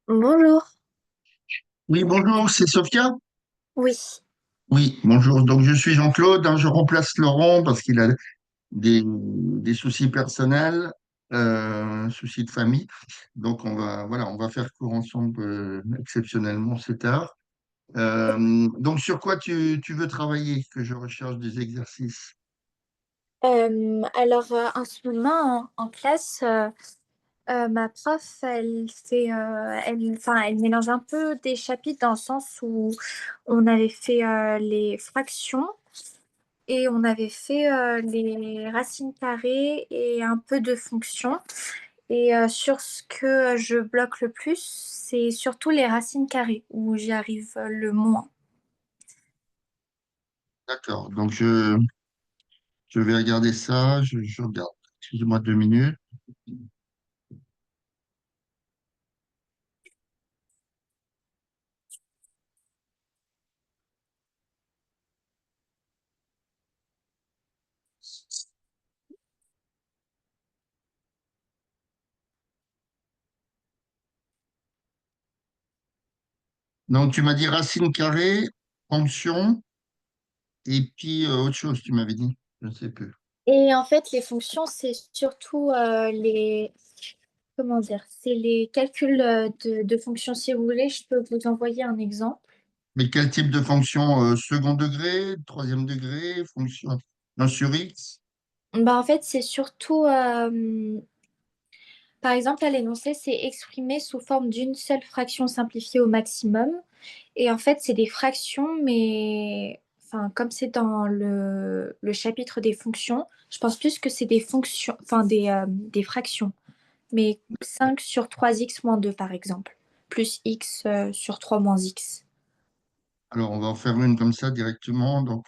Bonjour. Oui, bonjour, c'est Sophia? Oui. Oui, bonjour. Donc, je suis Jean-Claude, hein, je remplace Laurent parce qu'il a des soucis personnels, soucis de famille. Donc, voilà, on va faire court ensemble exceptionnellement, c'est tard. Donc, sur quoi tu veux travailler, que je recherche des exercices? En ce moment, en classe, ma prof, elle mélange un peu des chapitres dans le sens où on avait fait les fractions et on avait fait les racines carrées et un peu de fonctions. Et sur ce que je bloque le plus, c'est surtout les racines carrées où j'y arrive le moins. D'accord. Donc, je vais regarder ça. Je regarde. Excusez-moi 2 minutes. Donc, tu m'as dit racine carrée, fonction. Et puis, autre chose, tu m'avais dit, je ne sais plus. Et en fait, les fonctions, c'est surtout comment dire, c'est les calculs de fonctions. Si vous voulez, je peux vous envoyer un exemple. Mais quel type de fonction? Second degré, troisième degré, fonction 1 sur X? Bah, en fait, c'est surtout, par exemple, à l'énoncé, c'est exprimé sous forme d'une seule fraction simplifiée au maximum. Et en fait, c'est des fractions, mais enfin, comme c'est dans le chapitre des fonctions, je pense plus que c'est des fonctions, enfin des fractions. Mais 5 sur 3x moins 2 par exemple, plus x sur 3 moins x. Alors, on va en faire une comme ça directement. Donc,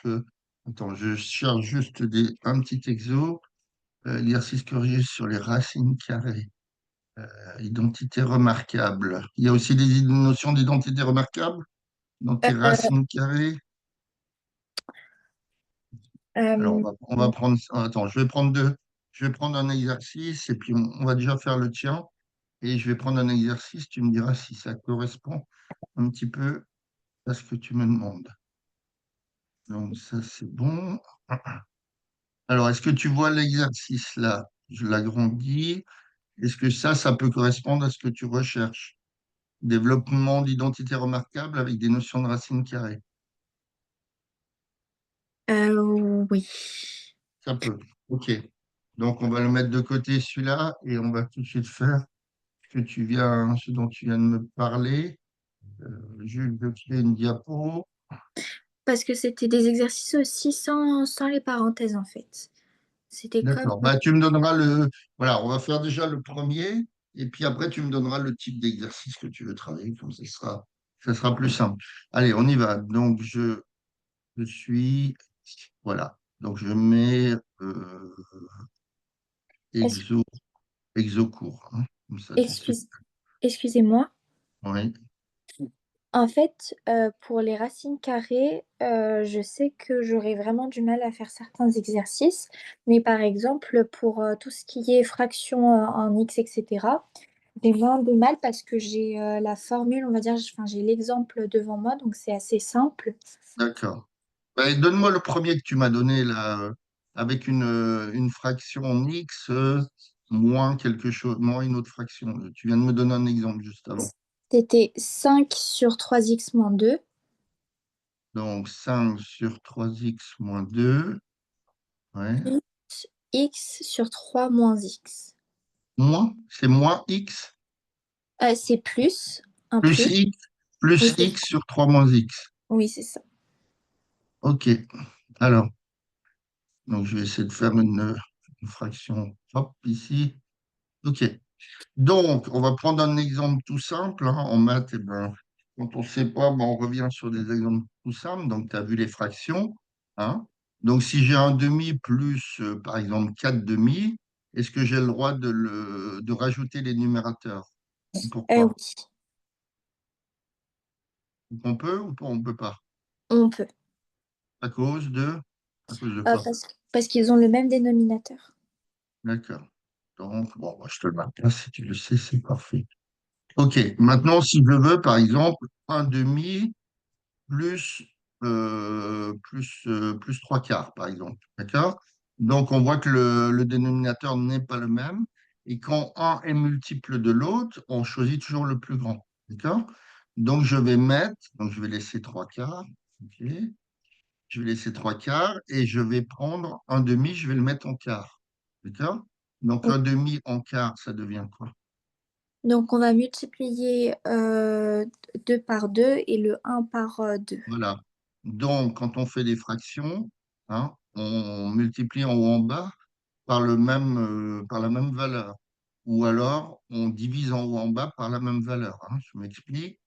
attends, je cherche juste un petit exo. Exercice corrigé sur les racines carrées. Identité remarquable. Il y a aussi des notions d'identité remarquable dans tes racines carrées. Alors, Euh, on va prendre. Attends, je vais prendre deux. Je vais prendre un exercice et puis on va déjà faire le tien. Et je vais prendre un exercice. Tu me diras si ça correspond un petit peu à ce que tu me demandes. Donc, ça, c'est bon. Alors, est-ce que tu vois l'exercice là? Je l'agrandis. Est-ce que ça peut correspondre à ce que tu recherches? Développement d'identité remarquable avec des notions de racines carrées. oui. Ça peut. OK. Donc, on va le mettre de côté celui-là et on va tout de suite faire ce dont tu viens de me parler. Je vais créer une diapo. Parce que c'était des exercices aussi sans les parenthèses en fait. C'était comme... D'accord. Bah, tu me donneras le. Voilà, on va faire déjà le premier, et puis après, tu me donneras le type d'exercice que tu veux travailler, comme ça sera plus simple. Allez, on y va. Donc, je suis. Voilà. Donc, je mets Est-ce- exo, exo court, hein, comme ça, tout de suite. excuse- Excusez-moi. Oui. En fait, pour les racines carrées, je sais que j'aurais vraiment du mal à faire certains exercices, mais par exemple, pour tout ce qui est fraction en x, etc., j'ai moins de mal parce que j'ai la formule, on va dire, enfin, j'ai l'exemple devant moi, donc c'est assez simple. D'accord. Bah, donne-moi le premier que tu m'as donné là, avec une fraction en x moins quelque chose, moins une autre fraction. Tu viens de me donner un exemple juste avant. C'était 5 sur 3x moins 2, Donc 5 sur 3x moins 2, ouais. x sur 3 moins x. Moins, c'est moins x, C'est plus, un plus plus. x, Oui, plus x sur 3 moins x. oui, c'est ça. OK. Alors, donc je vais essayer de faire une fraction, hop, ici. OK. Donc, on va prendre un exemple tout simple, hein. En maths, eh ben, quand on ne sait pas, ben, on revient sur des exemples tout simples. Donc, tu as vu les fractions, hein. Donc, si j'ai un demi plus, par exemple, 4 demi, est-ce que j'ai le droit de rajouter les numérateurs? Pourquoi? Oui, On peut ou on ne peut pas? on peut. À cause de quoi? Parce qu'ils ont le même dénominateur. D'accord. Donc, bon, moi, je te le marque là, si tu le sais, c'est parfait. OK, maintenant, si je veux, par exemple, un demi plus, plus trois quarts, par exemple. D'accord? Donc, on voit que le dénominateur n'est pas le même. Et quand un est multiple de l'autre, on choisit toujours le plus grand. D'accord? Donc, je vais laisser trois quarts. OK. Je vais laisser trois quarts et je vais prendre un demi, je vais le mettre en quart. D'accord? Donc, Ok. un demi en quart, ça devient quoi? Donc, on va multiplier 2 par 2 et le un par 2. Voilà. Donc, quand on fait des fractions, hein, on multiplie en haut en bas par la même valeur. Ou alors, on divise en haut en bas par la même valeur. Hein. Je m'explique.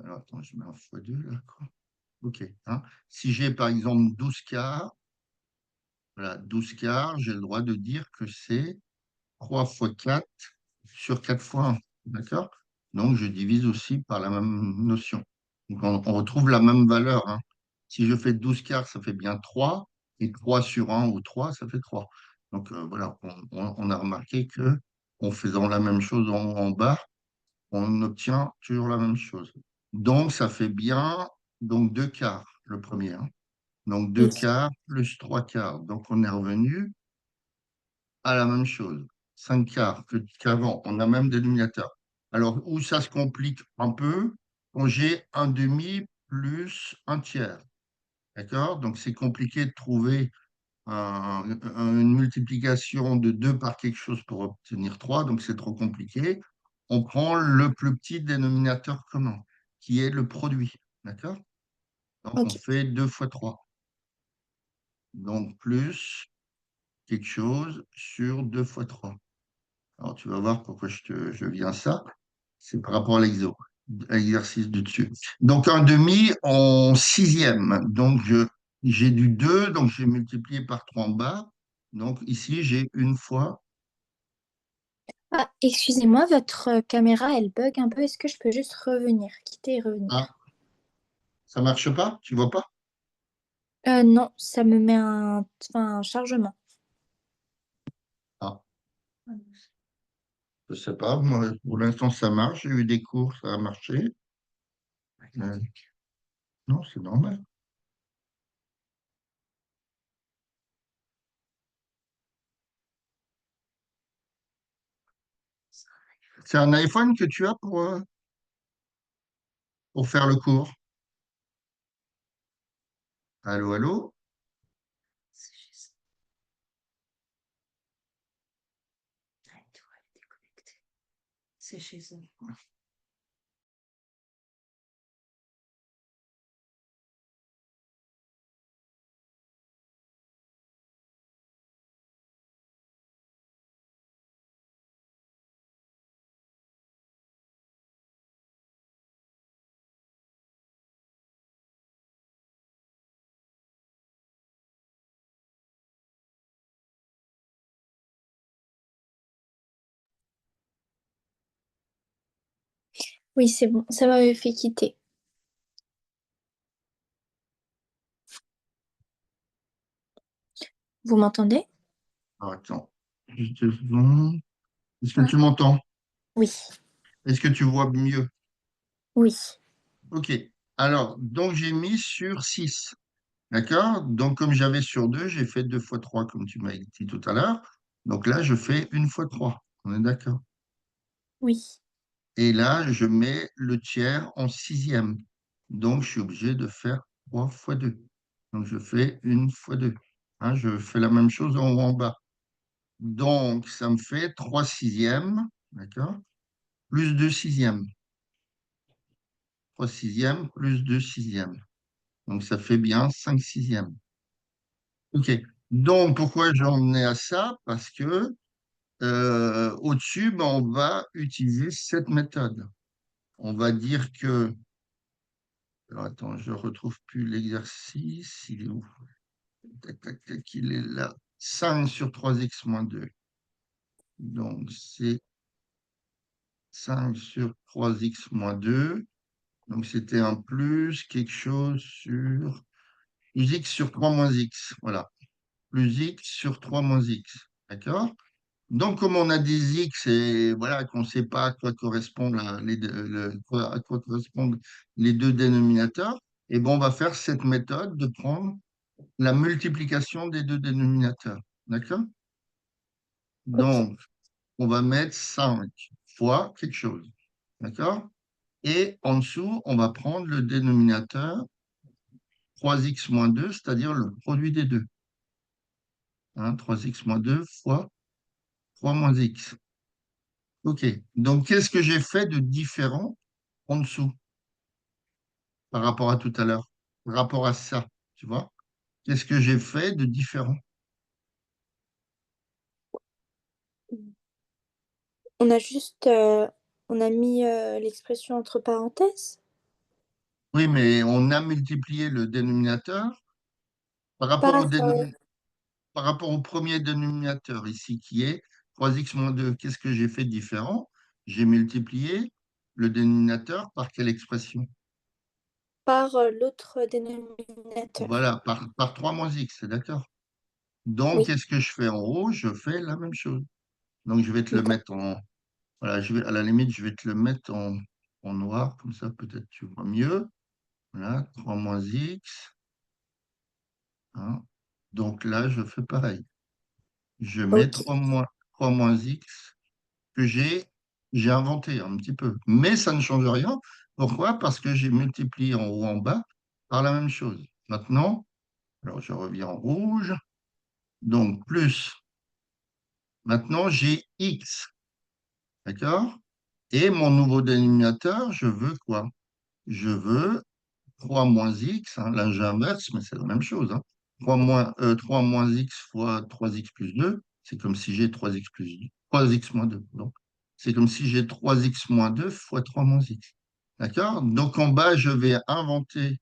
Alors, attends, je mets un fois 2 là. Quoi. OK. Hein. Si j'ai par exemple 12 quarts, voilà, 12 quarts, j'ai le droit de dire que c'est 3 fois 4 sur 4 fois 1. D'accord? Donc, je divise aussi par la même notion. Donc, on retrouve la même valeur. Hein. Si je fais 12 quarts, ça fait bien 3. Et 3 sur 1 ou 3, ça fait 3. Donc, voilà, on a remarqué que en faisant la même chose en bas, on obtient toujours la même chose. Donc, ça fait bien donc 2 quarts, le premier. Hein. Donc, 2 Oui. quarts plus 3 quarts. Donc, on est revenu à la même chose. 5 quarts qu'avant, on a même dénominateur. Alors, où ça se complique un peu, quand j'ai un demi plus un tiers. D'accord? Donc, c'est compliqué de trouver une multiplication de 2 par quelque chose pour obtenir 3. Donc c'est trop compliqué. On prend le plus petit dénominateur commun, qui est le produit. D'accord? Donc, on Ok. fait 2 fois 3. Donc, plus quelque chose sur 2 fois 3. Alors, tu vas voir pourquoi je viens à ça. C'est par rapport à l'exercice du dessus. Donc, un demi en sixième. Donc, j'ai du 2, donc j'ai multiplié par 3 en bas. Donc, ici, j'ai une fois. Ah, excusez-moi, votre caméra, elle bug un peu. Est-ce que je peux juste revenir, quitter et Ah, revenir? ça marche pas? Tu vois pas? Non, ça me met un chargement. Ah, je sais pas. Moi, pour l'instant, ça marche. J'ai eu des cours, ça a marché. Euh, non, c'est normal. C'est un iPhone que tu as pour faire le cours. Allô, allô? Oui, c'est bon, ça m'avait fait quitter. Vous m'entendez? Alors, attends. Juste une seconde. Est-ce que Ah, tu m'entends? oui, Est-ce que tu vois mieux? oui, OK. Alors, donc j'ai mis sur 6. D'accord? Donc, comme j'avais sur 2, j'ai fait 2 fois 3, comme tu m'as dit tout à l'heure. Donc là, je fais une fois 3. On est d'accord? oui. Et là, je mets le tiers en sixième. Donc, je suis obligé de faire 3 fois 2. Donc, je fais une fois 2. Hein, je fais la même chose en haut en bas. Donc, ça me fait 3 sixièmes. D'accord? Plus 2 sixièmes. 3 sixièmes plus 2 sixièmes. Donc, ça fait bien 5 sixièmes. OK. Donc, pourquoi j'en ai à ça? Parce que au-dessus, ben, on va utiliser cette méthode. On va dire que, alors attends, je retrouve plus l'exercice. Il est où? Tac, tac, tac, il est là. 5 sur 3x moins 2. Donc, c'est 5 sur 3x moins 2. Donc, c'était un plus quelque chose sur plus x sur 3 moins x. Voilà. Plus x sur 3 moins x. D'accord? Donc, comme on a des X et voilà, qu'on ne sait pas à quoi correspondent à quoi correspondent les deux dénominateurs, et ben, on va faire cette méthode de prendre la multiplication des deux dénominateurs. D'accord? Ok. Donc, on va mettre 5 fois quelque chose. D'accord? Et en dessous, on va prendre le dénominateur 3x moins 2, c'est-à-dire le produit des deux. Hein, 3x moins 2 fois 3 moins x. OK. Donc, qu'est-ce que j'ai fait de différent en dessous par rapport à tout à l'heure? Par rapport à ça, tu vois? Qu'est-ce que j'ai fait de différent? On a juste, on a mis l'expression entre parenthèses. Oui, mais on a multiplié le dénominateur par rapport Par, par rapport au premier dénominateur ici, qui est 3x moins 2. Qu'est-ce que j'ai fait de différent? J'ai multiplié le dénominateur par quelle expression? par l'autre dénominateur. Voilà, par 3 moins x, c'est d'accord? Donc, Oui, qu'est-ce que je fais en haut? Je fais la même chose. Donc, je vais te le d'accord. mettre en... Voilà, à la limite, je vais te le mettre en noir, comme ça peut-être tu vois mieux. Voilà, 3 moins x. Hein. Donc là, je fais pareil. Je mets Ok. 3 moins x que j'ai inventé un petit peu. Mais ça ne change rien. Pourquoi? Parce que j'ai multiplié en haut en bas par la même chose. Maintenant, alors je reviens en rouge. Donc plus. Maintenant, j'ai x. D'accord? Et mon nouveau dénominateur, je veux quoi? Je veux 3 moins x. Hein. Là, j'inverse, mais c'est la même chose. Hein. 3 moins x fois 3x plus 2, c'est comme si j'ai 3x plus 2. 3x moins 2. Donc, c'est comme si j'ai 3x moins 2 fois 3 moins x. D'accord? Donc, en bas, je vais inventer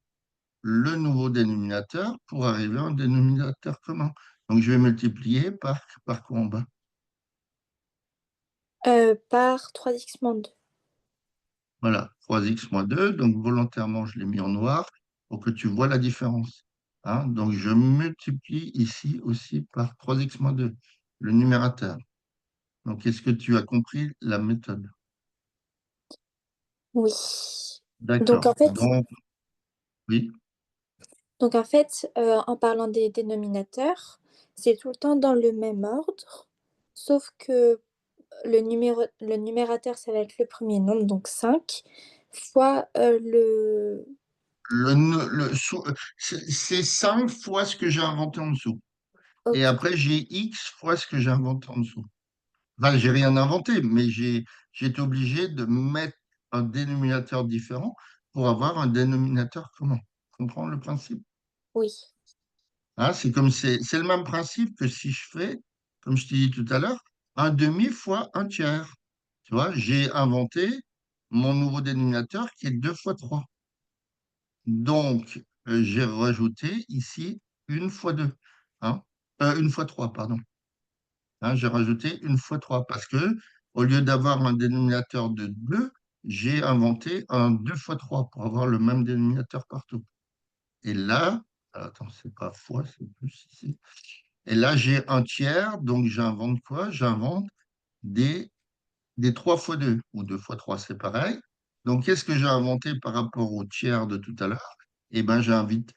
le nouveau dénominateur pour arriver à un dénominateur commun. Donc, je vais multiplier par quoi en bas? Par 3x moins 2. Voilà, 3x moins 2. Donc, volontairement, je l'ai mis en noir pour que tu vois la différence. Hein, donc, je multiplie ici aussi par 3x moins 2, le numérateur. Donc, est-ce que tu as compris la méthode? Oui. Donc D'accord. en fait, Donc, oui, en parlant des dénominateurs, c'est tout le temps dans le même ordre, sauf que le numérateur, ça va être le premier nombre, donc 5 fois c'est 5 fois ce que j'ai inventé en dessous. Et Ok, après, j'ai x fois ce que j'ai inventé en dessous. Enfin, j'ai rien inventé, mais j'ai été obligé de mettre un dénominateur différent pour avoir un dénominateur commun. Tu comprends le principe? oui. Hein, c'est le même principe que si je fais, comme je t'ai dit tout à l'heure, un demi fois un tiers. Tu vois, j'ai inventé mon nouveau dénominateur qui est 2 fois 3. Donc, j'ai rajouté ici une fois 2. Hein, une fois 3, pardon. Hein, j'ai rajouté une fois 3 parce que au lieu d'avoir un dénominateur de 2, j'ai inventé un 2 fois 3 pour avoir le même dénominateur partout. Et là, attends, c'est pas fois, c'est plus ici. Et là, j'ai un tiers, donc j'invente quoi? J'invente des, des 3 fois 2 ou 2 fois 3, c'est pareil. Donc, qu'est-ce que j'ai inventé par rapport au tiers de tout à l'heure? Eh bien,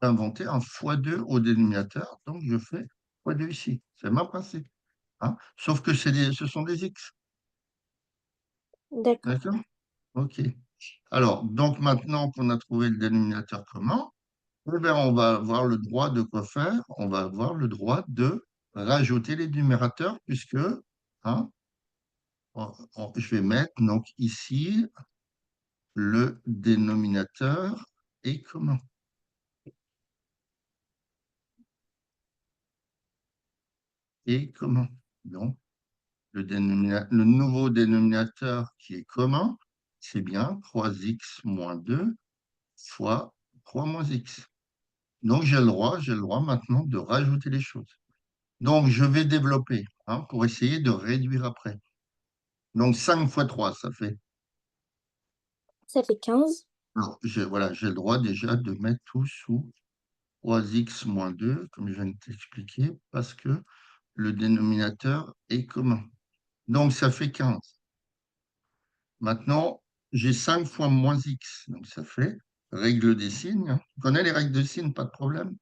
inventé un fois 2 au dénominateur, donc je fais fois 2 ici. C'est le même principe. Hein. Sauf que ce sont des x. D'accord. D'accord? OK. Alors, donc maintenant qu'on a trouvé le dénominateur commun, eh bien, on va avoir le droit de quoi faire? On va avoir le droit de rajouter les numérateurs puisque hein, je vais mettre donc ici le dénominateur est commun. Est commun. Donc, le nouveau dénominateur qui est commun, c'est bien 3x moins 2 fois 3 moins x. Donc, j'ai le droit maintenant de rajouter les choses. Donc, je vais développer hein, pour essayer de réduire après. Donc, 5 fois 3, ça fait. Ça fait 15. Alors, voilà, j'ai le droit déjà de mettre tout sous 3x moins 2, comme je viens de t'expliquer, parce que le dénominateur est commun. Donc, ça fait 15. Maintenant, j'ai 5 fois moins x. Donc, ça fait règle des signes, hein. Tu connais les règles des signes, pas de problème.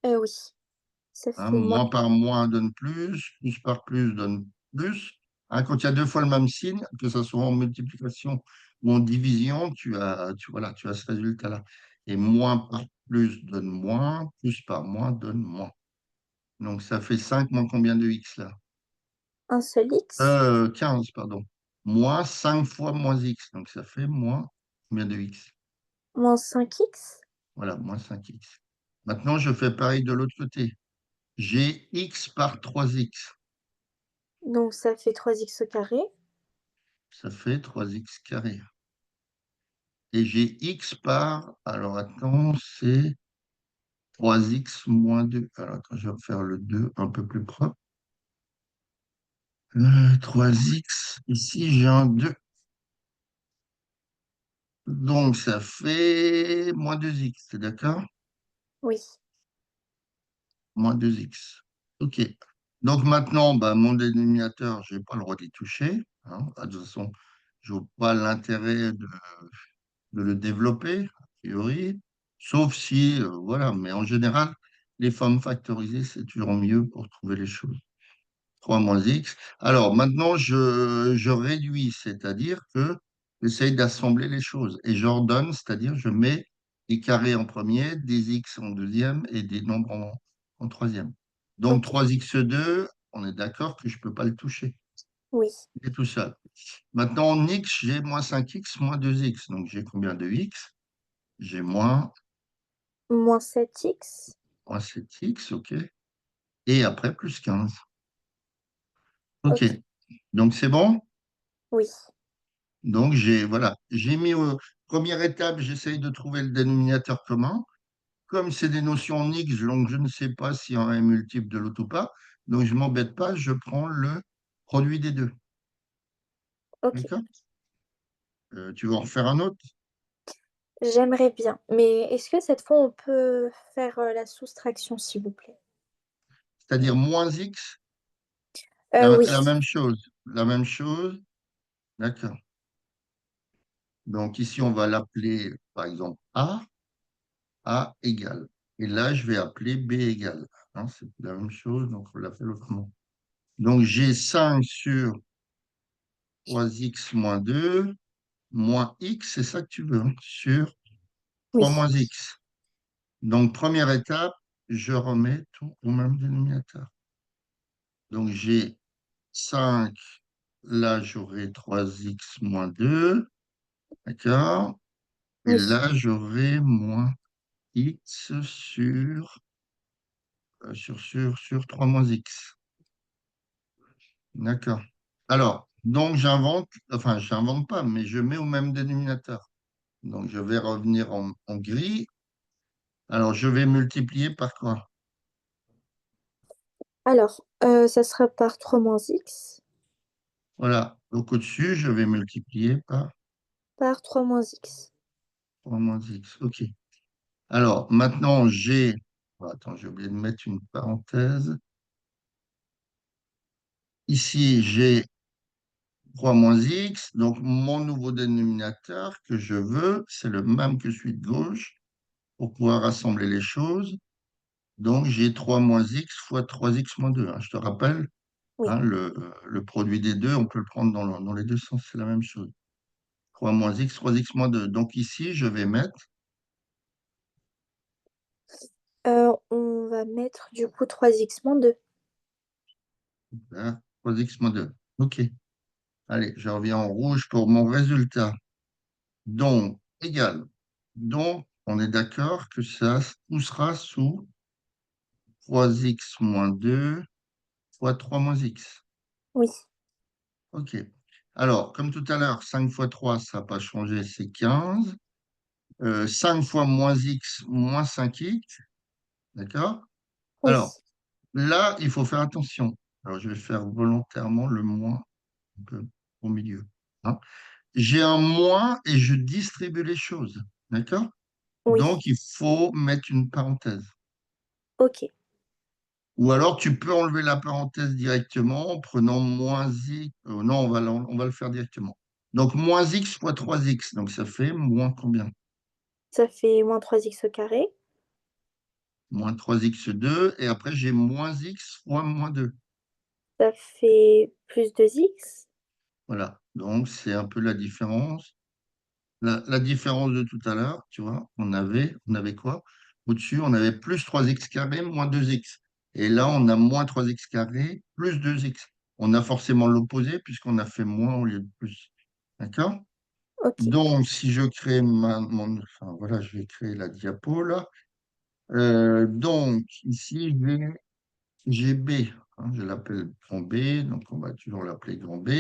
Oui, ça Hein, fait moins. moins par moins donne plus par plus donne plus. Hein, quand il y a deux fois le même signe, que ce soit en multiplication ou en division, voilà, tu as ce résultat-là. Et moins par plus donne moins, plus par moins donne moins. Donc ça fait 5 moins combien de x là? Un seul X, 15, pardon. Moins 5 fois moins x. Donc ça fait moins combien de x? moins 5x, Voilà, moins 5x. Maintenant, je fais pareil de l'autre côté. J'ai x par 3x. donc ça fait 3x au carré. Ça fait 3x carré. Et j'ai x par, alors attends, c'est 3x moins 2. Alors attends, je vais refaire le 2 un peu plus propre. 3x, ici j'ai un 2. Donc ça fait moins 2x, c'est d'accord? Oui, Moins 2x. OK. Donc maintenant, bah, mon dénominateur, je n'ai pas le droit d'y toucher, hein. De toute façon, je vois pas l'intérêt de le développer, a priori, sauf si, voilà, mais en général, les formes factorisées, c'est toujours mieux pour trouver les choses. 3 moins x. Alors maintenant, je réduis, c'est-à-dire que j'essaye d'assembler les choses et j'ordonne, c'est-à-dire je mets des carrés en premier, des x en deuxième et des nombres en troisième. Donc ok, 3x2, on est d'accord que je ne peux pas le toucher. oui. Il est tout seul. Maintenant, en x, j'ai moins 5x, moins 2x. Donc j'ai combien de x? J'ai Moins 7x, moins 7x, OK. Et après, plus 15. OK. ok, Donc c'est bon? oui. Donc, voilà, j'ai mis première étape, j'essaye de trouver le dénominateur commun. Comme c'est des notions en X, donc je ne sais pas si un est multiple de l'autre ou pas. Donc, je ne m'embête pas, je prends le produit des deux. Ok, D'accord? Tu veux en refaire un autre? j'aimerais bien. Mais est-ce que cette fois on peut faire la soustraction, s'il vous plaît? C'est-à-dire moins X, Oui, la même chose. La même chose. D'accord. Donc, ici, on va l'appeler, par exemple, A égale. Et là, je vais appeler B égale. Hein, c'est la même chose, donc on l'appelle autrement. Donc, j'ai 5 sur 3x moins 2 moins x, c'est ça que tu veux, hein, sur oui. 3 moins x. Donc, première étape, je remets tout au même dénominateur. Donc, j'ai 5, là, j'aurai 3x moins 2, d'accord? Et Oui. là, j'aurai moins x sur 3 moins x. D'accord. Alors, donc, j'invente pas, mais je mets au même dénominateur. Donc, je vais revenir en gris. Alors, je vais multiplier par quoi? Alors, ça sera par 3 moins x, Voilà. Donc, au-dessus, je vais multiplier par par 3 moins x. 3 moins x. OK. Alors, maintenant, j'ai... Oh, attends, j'ai oublié de mettre une parenthèse. Ici, j'ai 3 moins x. Donc, mon nouveau dénominateur que je veux, c'est le même que celui de gauche pour pouvoir rassembler les choses. Donc, j'ai 3 moins x fois 3x moins 2, hein. Je te rappelle, Oui. hein, le produit des deux, on peut le prendre dans les deux sens, c'est la même chose. 3 moins x, 3x moins 2. Donc ici, je vais mettre On va mettre du coup 3x moins 2. 3x moins 2. OK. Allez, je reviens en rouge pour mon résultat. Donc, égal. Donc, on est d'accord que ça poussera sous 3x moins 2 fois 3 moins x. Oui, OK. Alors, comme tout à l'heure, 5 fois 3, ça n'a pas changé, c'est 15. 5 fois moins x moins 5x. D'accord? oui, Alors, là, il faut faire attention. Alors, je vais faire volontairement le moins un peu au milieu, hein. J'ai un moins et je distribue les choses. D'accord? oui. Donc, il faut mettre une parenthèse. Ok. Ou alors, tu peux enlever la parenthèse directement en prenant moins x. Non, on va le faire directement. Donc, moins x fois 3x. Donc, ça fait moins combien? Ça fait moins 3x au carré. Moins 3x2. Et après, j'ai moins x fois moins 2. Ça fait plus 2x. Voilà. Donc, c'est un peu la différence. La différence de tout à l'heure, tu vois, on avait quoi? Au-dessus, on avait plus 3x carré moins 2x. Et là, on a moins 3x carré plus 2x. On a forcément l'opposé puisqu'on a fait moins au lieu de plus. D'accord? Ok. Donc, si je crée enfin, voilà, je vais créer la diapo là. Donc, ici, j'ai B. Hein, je l'appelle grand B, donc on va toujours l'appeler grand B.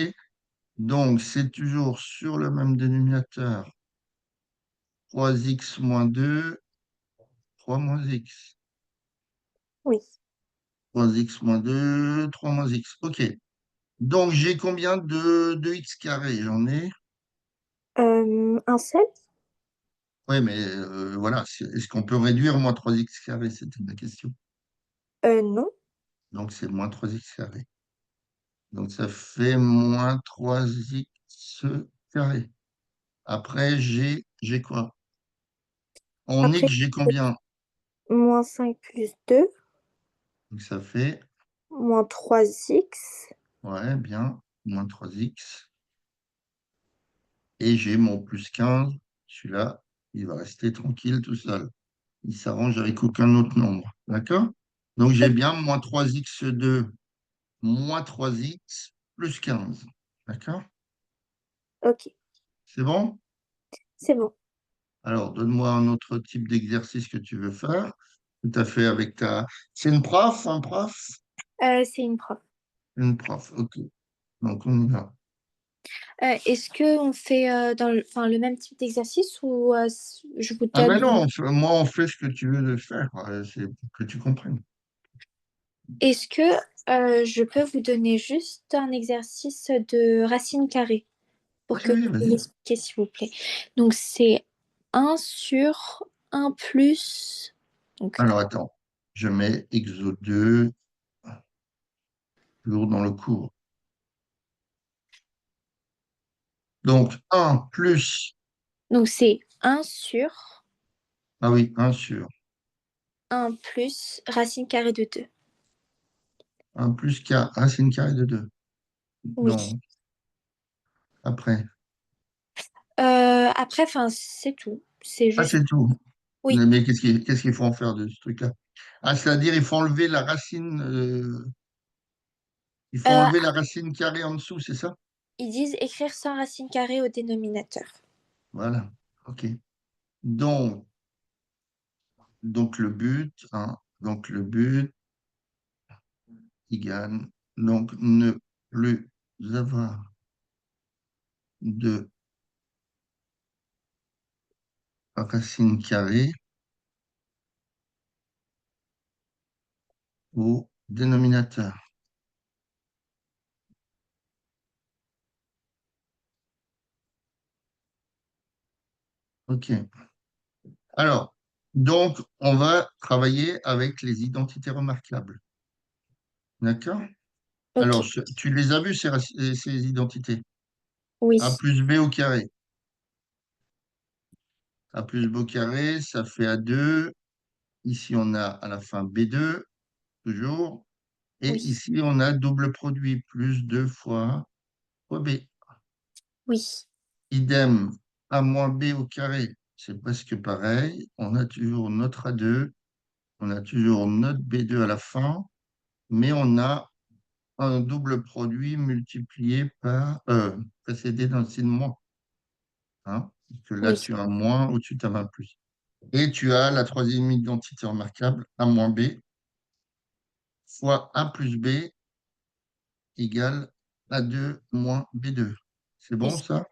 Donc, c'est toujours sur le même dénominateur. 3x moins 2, 3 moins x. Oui. 3x moins 2, 3 moins x. OK. Donc, j'ai combien de x carré? J'en ai. Un seul? Oui, mais voilà. Est-ce qu'on peut réduire moins 3x carré? C'était ma question. Non. Donc, c'est moins 3x carré. Donc, ça fait moins 3x carré. Après, j'ai quoi? En Après, x, j'ai combien? moins 5 plus 2, Donc, ça fait, moins 3x. ouais, bien, moins 3x. Et j'ai mon plus 15. Celui-là, il va rester tranquille tout seul. Il s'arrange avec aucun autre nombre. D'accord? Donc, j'ai bien moins 3x2 moins 3x plus 15. D'accord? Ok, C'est bon? c'est bon. Alors, donne-moi un autre type d'exercice que tu veux faire. Tout à fait avec ta... C'est une prof, un prof? C'est une prof. Une prof, ok. Donc, on y va. Est-ce que on fait enfin, le même type d'exercice ou je vous Ah donne ben une... non, moi, on fait ce que tu veux de faire. C'est pour que tu comprennes. Est-ce que je peux vous donner juste un exercice de racine carrée Oui, pour que oui, vous vas-y. m'expliquiez s'il vous plaît. Donc c'est un sur un plus... Donc, Alors, attends. Je mets exo 2 toujours dans le cours. Donc, un plus... donc c'est un sur Ah oui, un sur... un plus racine carrée de 2. Un plus k, racine carrée de 2. Oui. Non, après. Après, enfin, c'est tout. C'est Ah, juste... c'est tout. Oui. Mais qu'est-ce qu'il faut en faire de ce truc-là? Ah, c'est-à-dire, il faut enlever la racine, il faut Euh, enlever la racine carrée en dessous, c'est ça? Ils disent écrire sans racine carrée au dénominateur. Voilà. OK. Donc, donc le but, hein, donc le but, égale, donc ne plus avoir de racine carrée au dénominateur. OK. Alors, donc, on va travailler avec les identités remarquables. D'accord? Ok. Alors, tu les as vues, ces identités? Oui. A plus B au carré. A plus B au carré, ça fait A2. Ici, on a à la fin B2, toujours. Et Oui. ici, on a double produit, plus 2 fois B. Oui. Idem, A moins B au carré, c'est presque pareil. On a toujours notre A2, on a toujours notre B2 à la fin, mais on a un double produit multiplié par, précédé d'un signe moins. Hein, parce que là, Oui. tu as un moins, au-dessus, tu as un plus. Et tu as la troisième identité remarquable, A moins B, fois A plus B égale A2 moins B2. C'est bon, Oui. ça?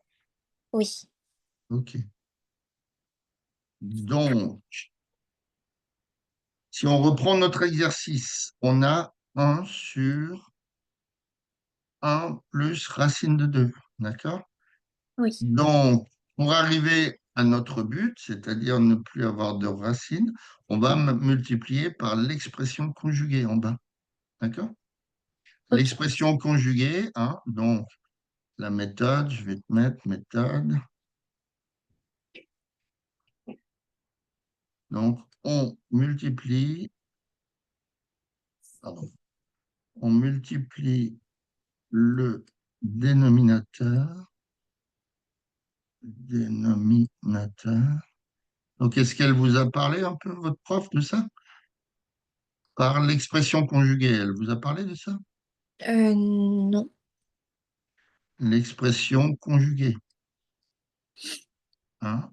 Oui. OK. Donc, si on reprend notre exercice, on a 1 sur 1 plus racine de 2. D'accord? Oui. Donc, pour arriver à notre but, c'est-à-dire ne plus avoir de racine, on va multiplier par l'expression conjuguée en bas. D'accord? Ok. L'expression conjuguée, hein, donc la méthode, je vais te mettre méthode. Donc, pardon, on multiplie le dénominateur, dénominateur. Donc, est-ce qu'elle vous a parlé un peu, votre prof, de ça? Par l'expression conjuguée, elle vous a parlé de ça? Non. L'expression conjuguée, hein?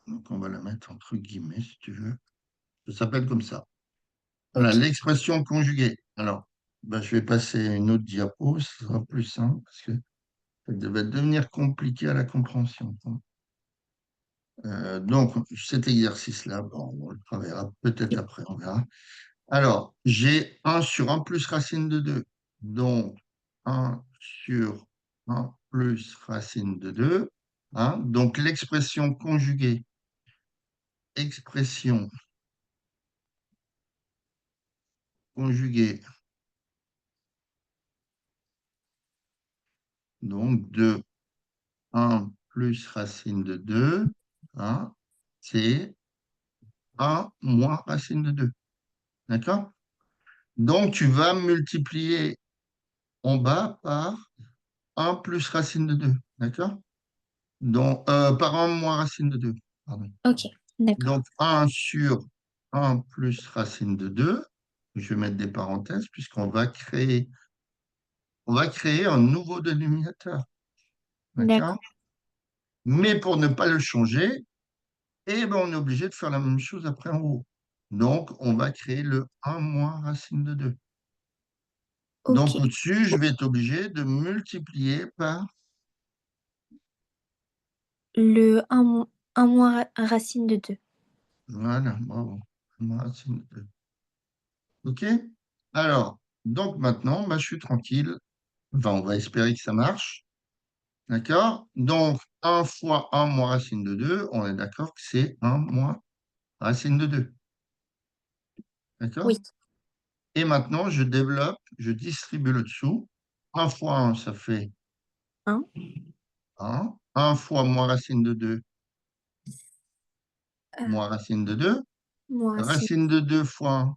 Donc, on va la mettre entre guillemets, si tu veux. Ça s'appelle comme ça. Voilà, Ok. l'expression conjuguée. Alors, ben, je vais passer à une autre diapo, ce sera plus simple, parce que ça va devenir compliqué à la compréhension. Donc, cet exercice-là, bon, on le travaillera peut-être après, on verra. Alors, j'ai un sur un plus racine de 2. Donc, un sur un plus racine de 2. Hein. Donc, expression conjuguée, donc de un plus racine de 2, hein, c'est un moins racine de 2. D'accord? Donc, tu vas multiplier en bas par un plus racine de 2. D'accord? Donc, par un moins racine de 2. Pardon. Ok. D'accord. Donc, un sur un plus racine de 2. Je vais mettre des parenthèses puisqu'on va créer un nouveau dénominateur. D'accord? D'accord. Mais pour ne pas le changer, eh ben, on est obligé de faire la même chose après en haut. Donc, on va créer le un moins racine de 2. Donc, Ok. au-dessus, je vais être obligé de multiplier par, Le un moins racine de 2. voilà, bravo, un moins racine de 2. OK? Alors, donc maintenant, bah, je suis tranquille. Enfin, on va espérer que ça marche. D'accord? Donc, un fois un moins racine de 2, on est d'accord que c'est un moins racine de 2. Oui. D'accord? Et maintenant, je développe, je distribue le dessous. Un fois un, ça fait Un. 1. Un fois moins racine de 2, Euh, moins racine de 2. moins racine. Racine de 2 fois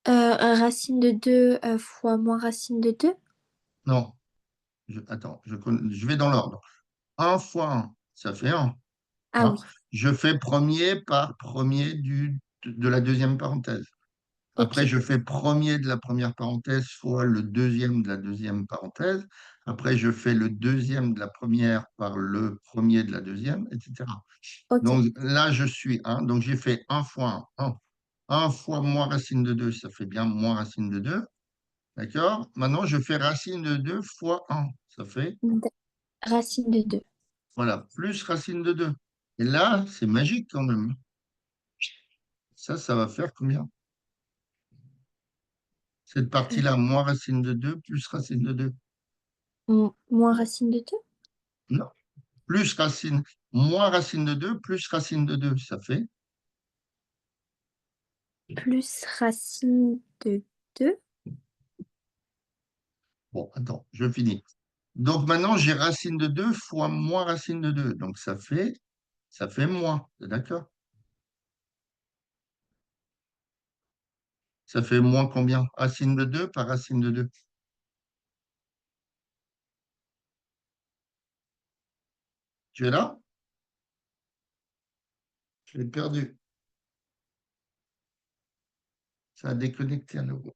1. Racine de 2 fois moins racine de 2. Non, attends, je vais dans l'ordre. Un fois un, ça fait 1. Ah Hein. oui. Je fais premier par premier de la deuxième parenthèse. Ok. Après, je fais premier de la première parenthèse fois le deuxième de la deuxième parenthèse. Après, je fais le deuxième de la première par le premier de la deuxième, etc. Ok. Donc là, je suis 1. Donc j'ai fait 1 fois 1. 1 fois moins racine de 2, ça fait bien moins racine de 2. D'accord? Maintenant, je fais racine de 2 fois 1. Ça fait, Racine de 2. voilà, plus racine de 2. Et là, c'est magique quand même. Ça va faire combien? Cette partie-là, moins racine de 2 plus racine de 2. Moins racine de 2. Non. Plus racine, moins racine de 2 plus racine de 2. Ça fait, Plus racine de 2. bon, attends, je finis. Donc maintenant, j'ai racine de 2 fois moins racine de 2. Donc ça fait moins. D'accord? Ça fait moins combien? Racine de 2 par racine de 2. Tu es là? Je l'ai perdu. Ça a déconnecté à nouveau.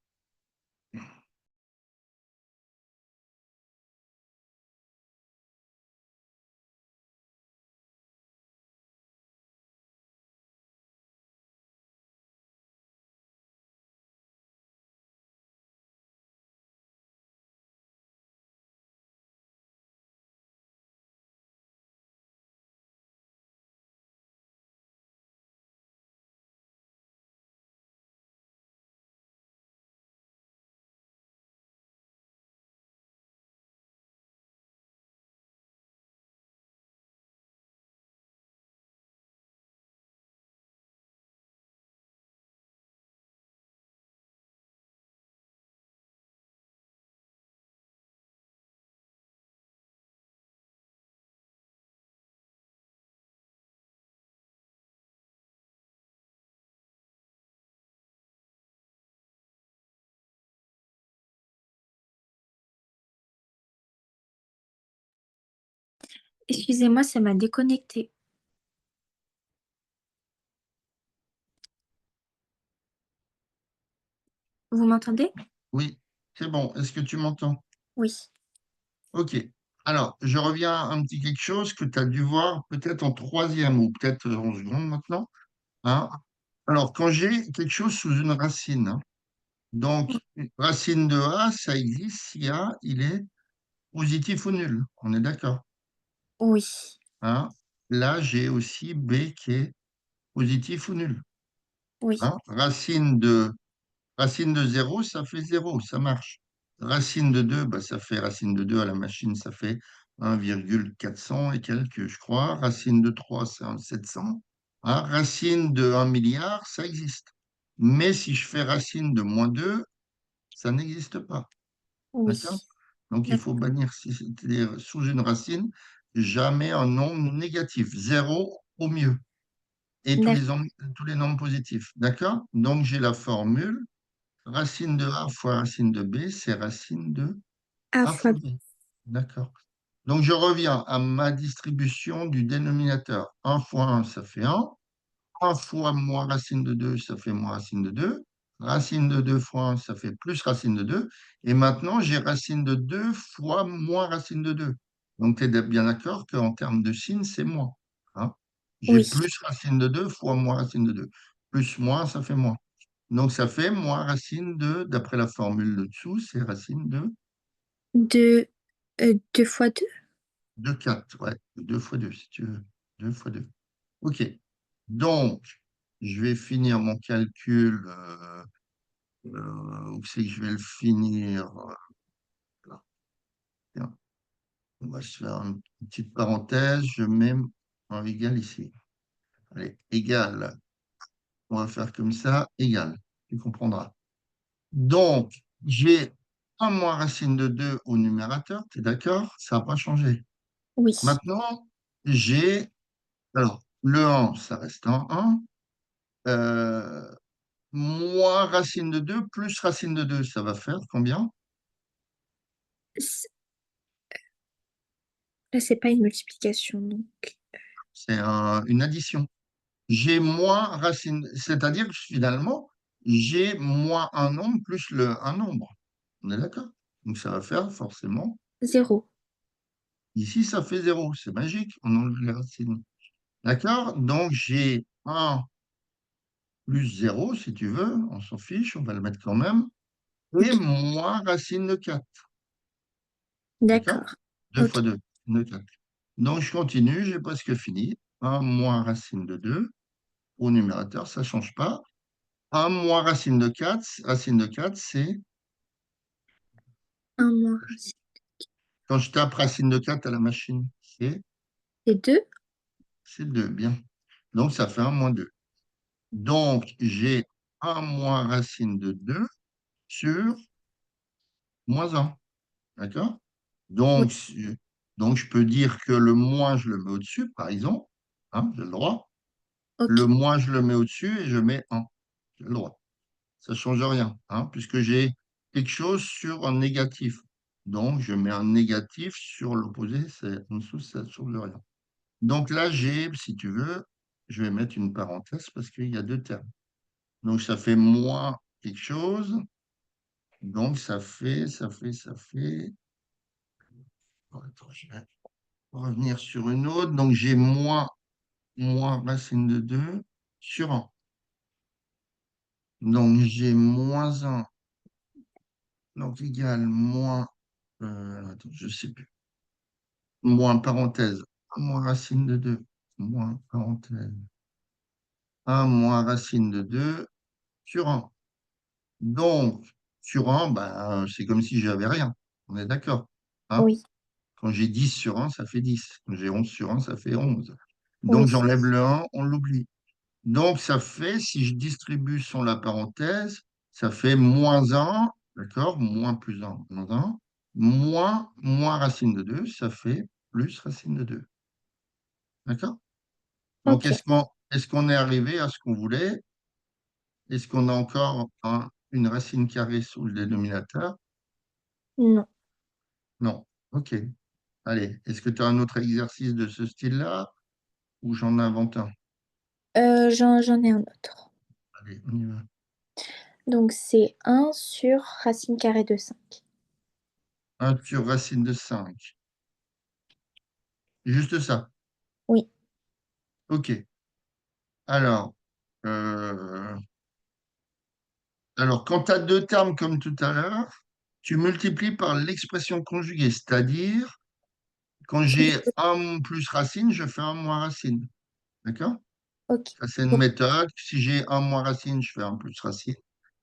Excusez-moi, ça m'a déconnecté. Vous m'entendez? Oui, c'est bon. Est-ce que tu m'entends? Oui. Ok. Alors, je reviens à un petit quelque chose que tu as dû voir peut-être en troisième ou peut-être en seconde maintenant, hein. Alors, quand j'ai quelque chose sous une racine, hein, donc une racine de A, ça existe si A, il est positif ou nul. On est d'accord, Oui. hein. Là, j'ai aussi B qui est positif ou nul, Oui. hein. Racine de zéro, ça fait zéro, ça marche. Racine de 2, bah, ça fait racine de 2 à la machine, ça fait 1,400 et quelques, je crois. Racine de 3, c'est un 700. Hein, racine de 1 milliard, ça existe. Mais si je fais racine de -2, ça n'existe pas. D'accord? Oui. Donc, il faut D'accord. bannir si c'était sous une racine, jamais un nombre négatif. Zéro au mieux. Et D'accord. tous les nombres positifs. D'accord? Donc, j'ai la formule. Racine de A fois racine de B, c'est racine de A A fois fois. B. D'accord. Donc, je reviens à ma distribution du dénominateur. Un fois un, ça fait un fois moins racine de 2, ça fait moins racine de 2. Racine de 2 fois un, ça fait plus racine de 2. Et maintenant, j'ai racine de 2 fois moins racine de 2. Donc, tu es bien d'accord qu'en termes de signe, c'est moins, hein. J'ai Oui. plus racine de 2 fois moins racine de 2. Plus moins, ça fait moins. Donc, ça fait moins racine de, d'après la formule de dessous, c'est racine Deux, deux fois deux. de 4. Ouais, 2 fois 2 si tu veux. 2 fois 2. OK. Donc, je vais finir mon calcul. Où c'est que je vais le finir? Là. Tiens, on va se faire une petite parenthèse. Je mets un égal ici. Allez, égal. On va faire comme ça, égal. Tu comprendras. Donc, j'ai un moins racine de 2 au numérateur. Tu es d'accord? Ça n'a pas changé. Oui. Maintenant, j'ai, alors, le 1, ça reste un 1. Moins racine de 2 plus racine de 2, ça va faire combien? C- Là, c'est pas une multiplication, donc. C'est une addition. J'ai moins racine, c'est-à-dire que finalement, j'ai moins un nombre plus un nombre. On est d'accord? Donc ça va faire forcément, Zéro. ici ça fait zéro, c'est magique, on enlève les racines. D'accord? Donc j'ai un plus zéro, si tu veux, on s'en fiche, on va le mettre quand même, et Ok. moins racine de 4. D'accord? D'accord. 2 Ok. fois 2, 4. Donc, je continue, j'ai presque fini. Un moins racine de 2 au numérateur, ça ne change pas. Un moins racine de 4, c'est, Un moins. quand je tape racine de 4 à la machine, C'est deux. c'est 2, bien. Donc, ça fait un moins 2. Donc, j'ai un moins racine de 2 sur moins un. D'accord? Oui. Donc, donc, je peux dire que le moins, je le mets au-dessus, par exemple. Hein, j'ai le droit. Le Ok. moins, je le mets au-dessus et je mets un. J'ai le droit. Ça ne change rien, hein, puisque j'ai quelque chose sur un négatif. Donc, je mets un négatif sur l'opposé, c'est en dessous, ça ne change rien. Donc là, j'ai, si tu veux, je vais mettre une parenthèse parce qu'il y a deux termes. Donc, ça fait moins quelque chose. Donc, ça fait. Bon, attends, je vais revenir sur une autre. Donc, j'ai moins racine de 2 sur un. Donc, j'ai moins un. Donc, égal moins. Attends, je sais plus. Moins parenthèse. Un moins racine de 2. Moins parenthèse. Un moins racine de 2 sur un. Donc, sur un, ben, c'est comme si j'avais rien. On est d'accord, hein? Oui. Quand j'ai 10 sur un, ça fait 10. Quand j'ai 11 sur un, ça fait 11. Donc, Oui. j'enlève le un, on l'oublie. Donc, ça fait, si je distribue sur la parenthèse, ça fait moins un, d'accord? Moins plus un, moins un. Moins racine de 2, ça fait plus racine de 2. D'accord? Donc, Ok. est-ce qu'on est arrivé à ce qu'on voulait? Est-ce qu'on a encore une racine carrée sous le dénominateur? Non. Non. OK. Allez, est-ce que tu as un autre exercice de ce style-là ou j'en invente un? J'en ai un autre. Allez, on y va. Donc, c'est un sur racine carrée de 5. 1 sur racine de 5. Juste ça. Oui, OK. Alors, euh, alors quand tu as deux termes comme tout à l'heure, tu multiplies par l'expression conjuguée, c'est-à-dire quand j'ai un plus racine, je fais un moins racine. D'accord? ok. Ça, c'est une Donc, méthode. Si j'ai un moins racine, je fais un plus racine.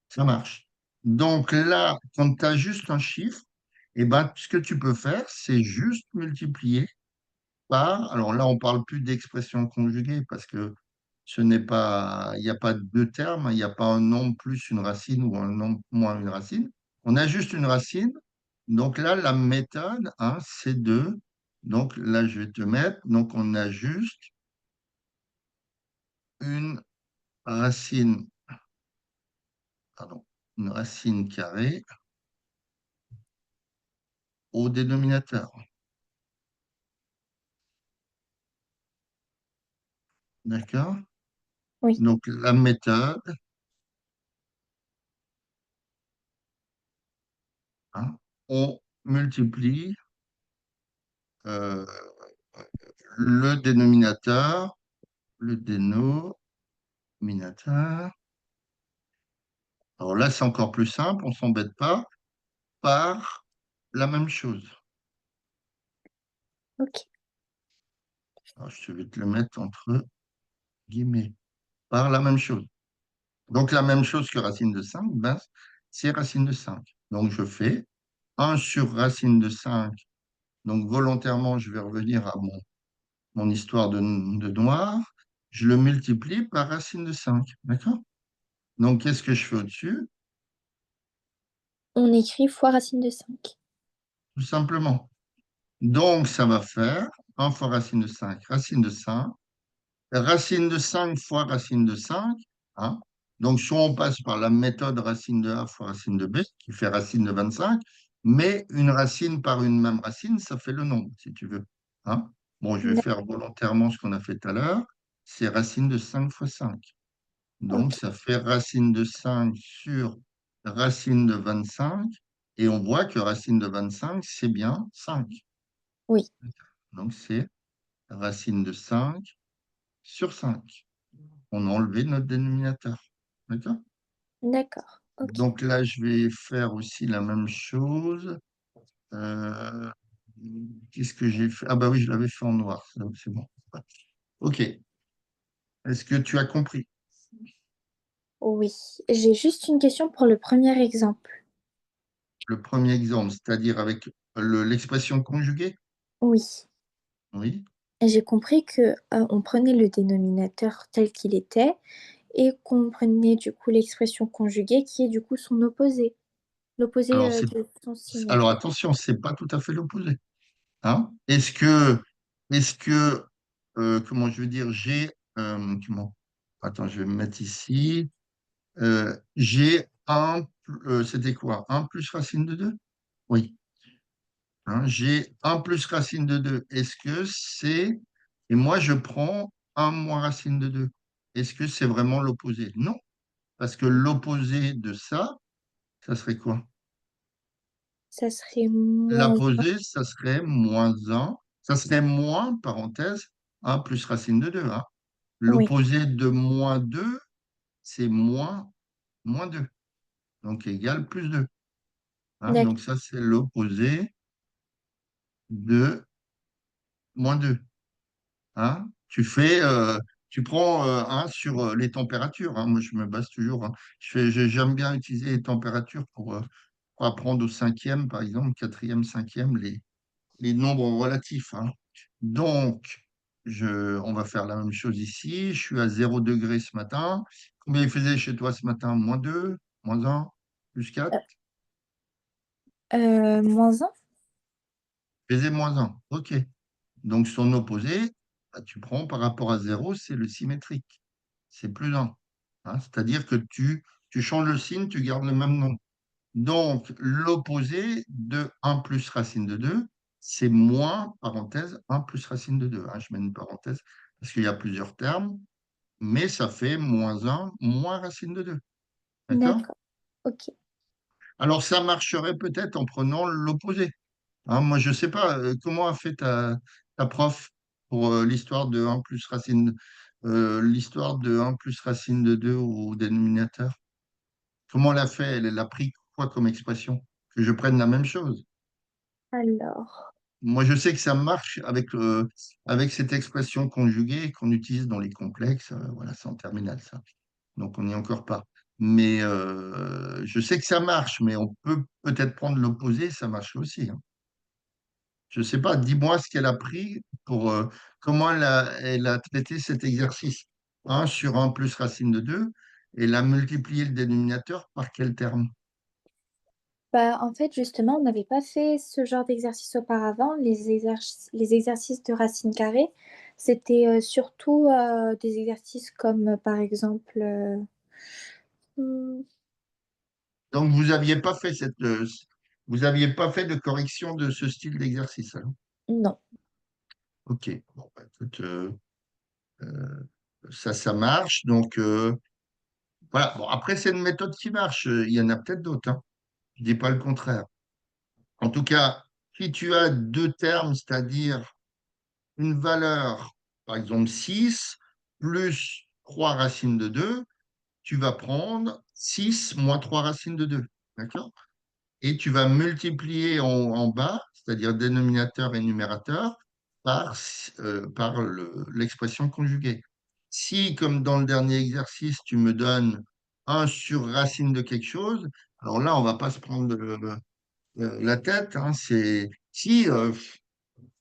Ça marche. Donc là, quand tu as juste un chiffre, eh ben, ce que tu peux faire, c'est juste multiplier par, alors là, on parle plus d'expression conjuguée parce que ce n'est pas, il n'y a pas deux termes, il n'y a pas un nombre plus une racine ou un nombre moins une racine. On a juste une racine. Donc là, la méthode, hein, c'est de, donc là, je vais te mettre, donc on a juste une racine, pardon, une racine carrée au dénominateur. D'accord? oui, Donc la méthode, hein, on multiplie euh, le dénominateur, le dénominateur. Alors là, c'est encore plus simple, on ne s'embête pas, par la même chose. ok. Alors, je vais te le mettre entre guillemets, par la même chose. Donc la même chose que racine de 5, ben, c'est racine de 5. Donc je fais 1 sur racine de 5. Donc volontairement, je vais revenir à mon histoire de noir. Je le multiplie par racine de 5. D'accord? Donc qu'est-ce que je fais au-dessus? On écrit fois racine de 5. Tout simplement. Donc ça va faire 1 fois racine de 5, racine de 5. Racine de 5 fois racine de 5. Hein. Donc, soit on passe par la méthode racine de A fois racine de B, qui fait racine de 25, mais une racine par une même racine, ça fait le nombre, si tu veux. Hein. Bon, je vais faire volontairement ce qu'on a fait tout à l'heure. C'est racine de 5 fois 5. Donc, Ok, ça fait racine de 5 sur racine de 25. Et on voit que racine de 25, c'est bien 5. oui, Donc, c'est racine de 5 sur 5. On a enlevé notre dénominateur. D'accord? d'accord, ok. Donc là, je vais faire aussi la même chose. Euh, Qu'est-ce que j'ai fait? Ah bah oui, je l'avais fait en noir. C'est bon. OK. Est-ce que tu as compris Oui, j'ai juste une question pour le premier exemple. le premier exemple, c'est-à-dire avec l'expression conjuguée? Oui, Oui. j'ai compris que on prenait le dénominateur tel qu'il était et qu'on prenait du coup l'expression conjuguée qui est du coup son opposé, l'opposé Alors, de son signe. alors attention, c'est pas tout à fait l'opposé. Hein? Comment je veux dire, attends, je vais me mettre ici. J'ai c'était quoi? Un plus racine de 2. Oui. Hein, j'ai un plus racine de 2. Est-ce que c'est... Et moi, je prends un moins racine de 2. Est-ce que c'est vraiment l'opposé? Non, parce que l'opposé de ça serait quoi? Ça serait moins... L'opposé, ça serait moins un. Ça serait moins, parenthèse, un plus racine de 2. Hein. Oui, L'opposé de moins 2, c'est moins 2. Donc, égal plus 2. Hein. d'accord. Donc, ça, c'est l'opposé de moins 2. Hein. Tu prends sur les températures. Hein. Moi, je me base toujours. Hein. J'aime bien utiliser les températures pour apprendre au cinquième, par exemple, quatrième, cinquième, les nombres relatifs. Hein. Donc, on va faire la même chose ici. Je suis à 0 degré ce matin. Combien il faisait chez toi ce matin? Moins 2, moins un, plus 4. Moins un. Il faisait moins un. OK. Donc, son opposé, bah, tu prends par rapport à 0, c'est le symétrique. C'est plus 1. Hein. C'est-à-dire que tu changes le signe, tu gardes le même nombre. Donc, l'opposé de 1 plus racine de 2. c'est moins, parenthèse, 1 plus racine de 2. Je mets une parenthèse parce qu'il y a plusieurs termes, mais ça fait moins 1 moins racine de 2. D'accord? D'accord. Ok. Alors, ça marcherait peut-être en prenant l'opposé. Moi, je ne sais pas comment a fait ta prof pour l'histoire de 1 plus racine de 2 au dénominateur. Comment elle a fait? Elle a pris quoi comme expression? Que je prenne la même chose. Alors, Moi, je sais que ça marche avec cette expression conjuguée qu'on utilise dans les complexes. Voilà, c'est en terminale, ça. Donc, on n'y est encore pas. Mais je sais que ça marche, mais on peut peut-être prendre l'opposé, ça marche aussi. Je ne sais pas, dis-moi ce qu'elle a pris comment elle a traité cet exercice. 1 sur 1 plus racine de 2, et elle a multiplié le dénominateur par quel terme? bah, en fait, justement, on n'avait pas fait ce genre d'exercice auparavant. Les exercices de racine carrée, c'était surtout des exercices comme, par exemple, hmm, Donc, vous aviez pas fait de correction de ce style d'exercice, alors? non. Ok. Bon, bah, écoute, ça marche. Donc, voilà. Bon, après, c'est une méthode qui marche. Il y en a peut-être d'autres, hein. Je dis pas le contraire. En tout cas, si tu as deux termes, c'est-à-dire une valeur, par exemple 6 plus 3 racines de 2, tu vas prendre 6 moins 3 racines de 2. D'accord? Et tu vas multiplier en bas, c'est-à-dire dénominateur et numérateur, par l'expression conjuguée. Si, comme dans le dernier exercice, tu me donnes 1 sur racine de quelque chose, alors là, on va pas se prendre la tête. Si,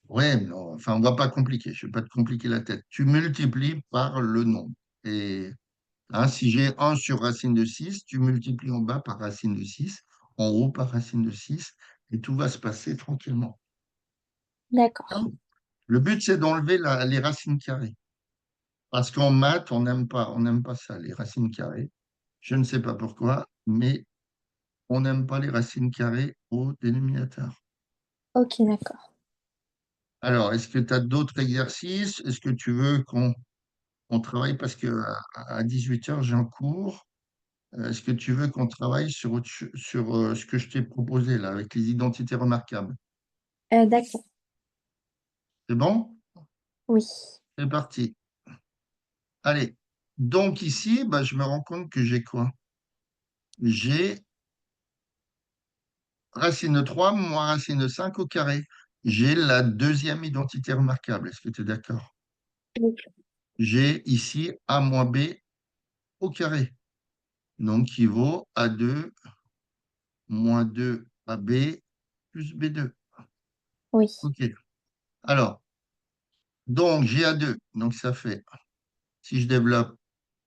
ouais, non, enfin, on va pas compliquer. Je vais pas te compliquer la tête. Tu multiplies par le nombre. Et si j'ai 1 sur racine de 6, tu multiplies en bas par racine de 6, en haut par racine de 6, et tout va se passer tranquillement. D'accord. Hein. Le but, c'est d'enlever les racines carrées. Parce qu'en maths, on n'aime pas ça, les racines carrées. Je ne sais pas pourquoi, mais on n'aime pas les racines carrées au dénominateur. Ok, d'accord. Alors, est-ce que tu as d'autres exercices? Est-ce que tu veux qu'on travaille? Parce que à 18 h, j'ai un cours. Est-ce que tu veux qu'on travaille sur ce que je t'ai proposé là, avec les identités remarquables? D'accord. C'est bon? Oui. C'est parti. Allez. Donc ici, bah, je me rends compte que j'ai quoi? J'ai racine de 3 moins racine de 5 au carré. J'ai la deuxième identité remarquable. Est-ce que tu es d'accord? Oui. J'ai ici a moins b au carré. Donc, qui vaut A2 moins 2 AB plus B2. Oui. OK. Alors, donc j'ai A2. Donc, ça fait, si je développe,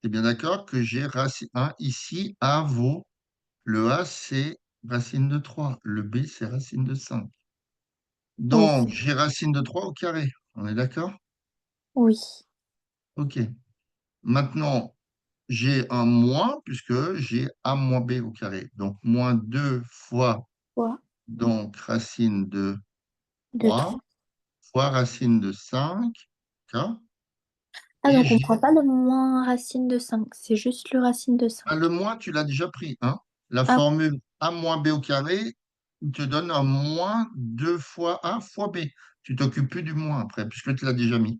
tu es bien d'accord que j'ai racine 1 ici. A vaut, le A, c'est racine de 3. Le B, c'est racine de 5. Oui. Donc, j'ai racine de 3 au carré. On est d'accord? Oui. OK. Maintenant, j'ai un moins puisque j'ai A moins B au carré. Donc, moins 2 fois Fois donc racine de de 3 3. fois racine de 5. D'accord. Ah, Et donc on j'ai prend pas le moins racine de 5, c'est juste le racine de 5. le moins, tu l'as déjà pris. La Ah, formule A moins B au carré il te donne un moins 2 fois A fois B. Tu t'occupes plus du moins après, puisque tu l'as déjà mis.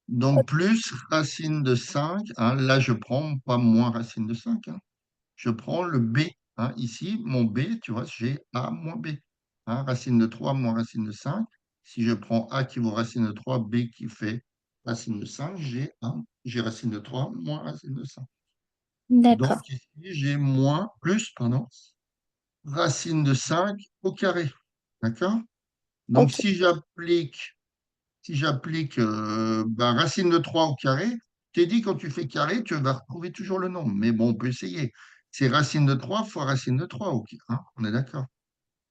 Donc, plus racine de 5. Là, je prends pas moins racine de 5. Je prends le B. Ici, mon B, tu vois, j'ai A moins B. Racine de 3 moins racine de 5. Si je prends A qui vaut racine de 3, B qui fait racine de 5, j'ai racine de 3 moins racine de 5. d'accord. Donc ici, j'ai pardon, racine de 5 au carré. D'accord? Donc Ok. si j'applique racine de 3 au carré, t'es dit quand tu fais carré, tu vas retrouver toujours le nombre. Mais bon, on peut essayer. C'est racine de 3 fois racine de 3. Ok, on est d'accord.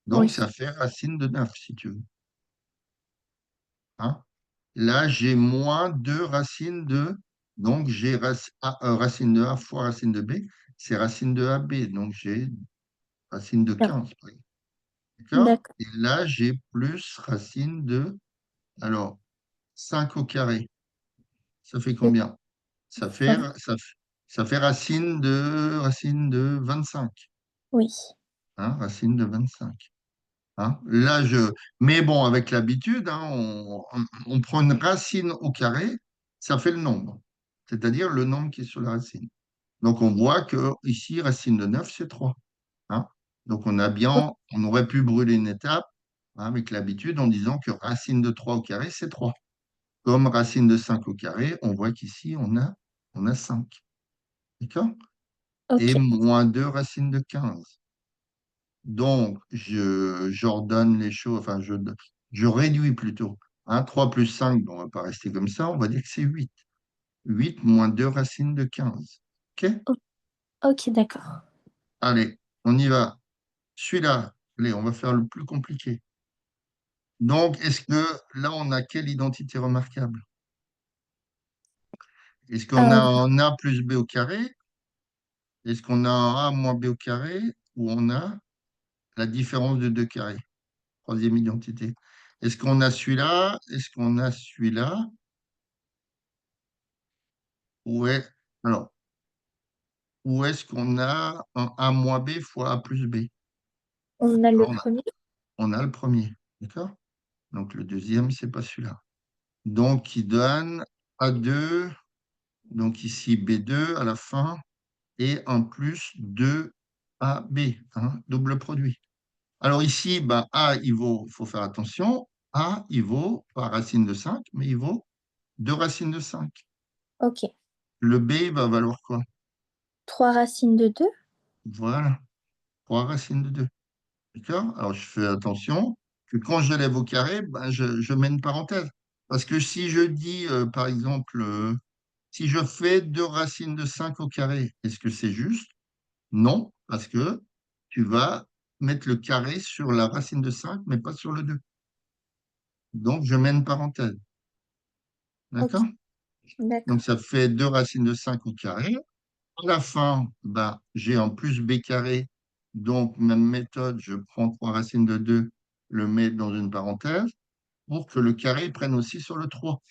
Donc Oui. ça fait racine de 9 si tu veux. hein. Là, j'ai moins 2 racines de. Donc j'ai racine de A fois racine de B, c'est racine de AB. Donc j'ai racine de Bien. 15, par exemple. D'accord? D'accord. Et là, j'ai plus racine de, alors, 5 au carré. Ça fait C'est combien? Ça fait, 20. ça fait racine de 25. Oui. Hein, racine de 25. Hein. Là, mais bon, avec l'habitude, hein, on prend une racine au carré, ça fait le nombre, c'est-à-dire le nombre qui est sur la racine. Donc, on voit que ici, racine de 9 c'est 3. Hein. Donc, on aurait pu brûler une étape, hein, avec l'habitude en disant que racine de 3 au carré, c'est 3. Comme racine de 5 au carré, on voit qu'ici, on a 5. D'accord? Et Ok. moins 2 racine de 15. Donc, j'ordonne les choses, enfin, je réduis plutôt. Hein, 3 plus 5, bon, on ne va pas rester comme ça, on va dire que c'est 8. 8 moins 2 racines de 15. OK? O- Ok, d'accord. Allez, on y va. Celui-là, allez, on va faire le plus compliqué. Donc, est-ce que là, on a quelle identité remarquable? Est-ce qu'on a Euh, un A plus B au carré? Est-ce qu'on a un A moins B au carré? Ou on a la différence de deux carrés? Troisième identité. Est-ce qu'on a celui-là? Est-ce qu'on a celui-là? Ouais. Alors, où est-ce qu'on a un A moins B fois A plus B? on a le Alors, premier. on a le premier. D'accord? Donc, le deuxième, c'est pas celui-là. Donc, il donne A2, donc ici B2 à la fin, et en plus 2AB, hein, double produit. Alors ici, ben, A, il faut faire attention, A, il vaut pas racine de 5, mais il vaut 2 racines de 5. Ok. Le B il va valoir quoi? 3 racines de 2. Voilà, 3 racines de 2. D'accord? Alors je fais attention que quand je lève au carré, ben, je mets une parenthèse. Parce que si je dis, par exemple, si je fais 2 racines de 5 au carré, est-ce que c'est juste? Non, parce que tu vas mettre le carré sur la racine de 5, mais pas sur le 2. Donc, je mets une parenthèse. Ok, D'accord? Donc, d'accord. ça fait 2 racines de 5 au carré. À la fin, bah, j'ai un plus b carré. Donc, même méthode, je prends 3 racines de 2, le mets dans une parenthèse pour que le carré prenne aussi sur le 3.